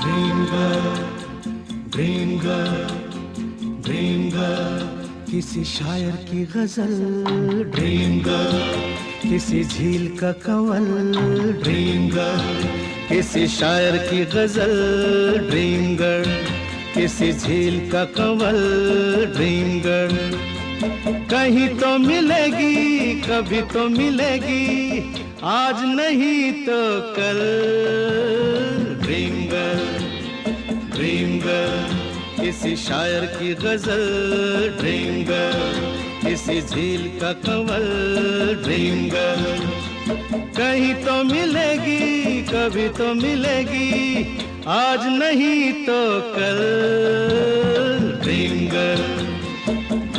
Dream girl, dream girl, dream girl, किसी शायर की गजल। ड्रीम गर्ल, किसी झील का कंवल। ड्रीम गर्ल, किसी शायर की गजल। ड्रीम गर्ल, किसी झील का कंवल। ड्रीम गर्ल, कहीं तो मिलेगी, कभी तो मिलेगी, आज नहीं तो कल। ड्रीम गर्ल, ड्रीम गर्ल, किसी शायर की गजल। ड्रीम गर्ल, किसी झील का कंवल। ड्रीम गर्ल, कहीं तो मिलेगी, कभी तो मिलेगी, आज नहीं तो कल। Dream girl,